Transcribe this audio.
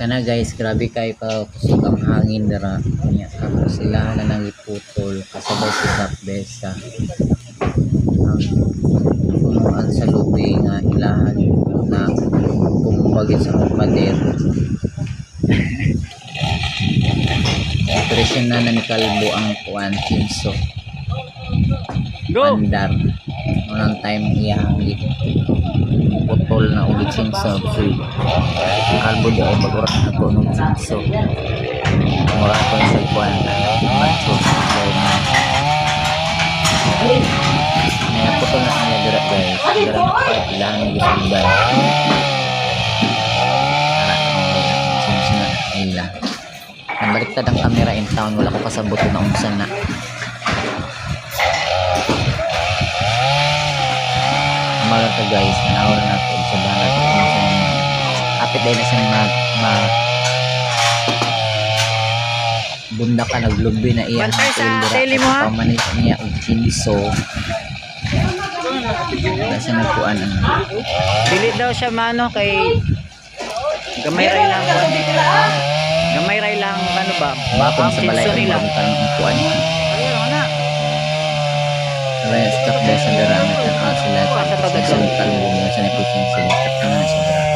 Kana guys, grabe kayo ka kusog ang hangin dara. Nya ako sila na nangiputol kasabay si Besa. Ang punuan sa lubi nga ilahan na kumbagin sa mga pader. Operasyon na ni Kalbo ang kuan kinso. Andar. Unang time iyang putol na ulit kinso. Kalbo di ay bagurat ako nung kinso. Mura ko sa kuan. Macho. May putol na kanya dira guys. Dira na pa ilang gisulban. Baliktad ang camera in town, wala ko kasabot na unsan na. Umaga ka guys, nanawar na ito sa banat kapit dahil na siya bunda ka naglubi na iya bantay sa tele mo ha pamanit niya og kinso wala siya nagkuan pilit daw siya mano kay gamay ray lang ano ba bakon sa balay kinso nila ang kuan ayun na kaya stop dahil sa dara may tanaw sila sa talong sa neputin sila stop na sa dara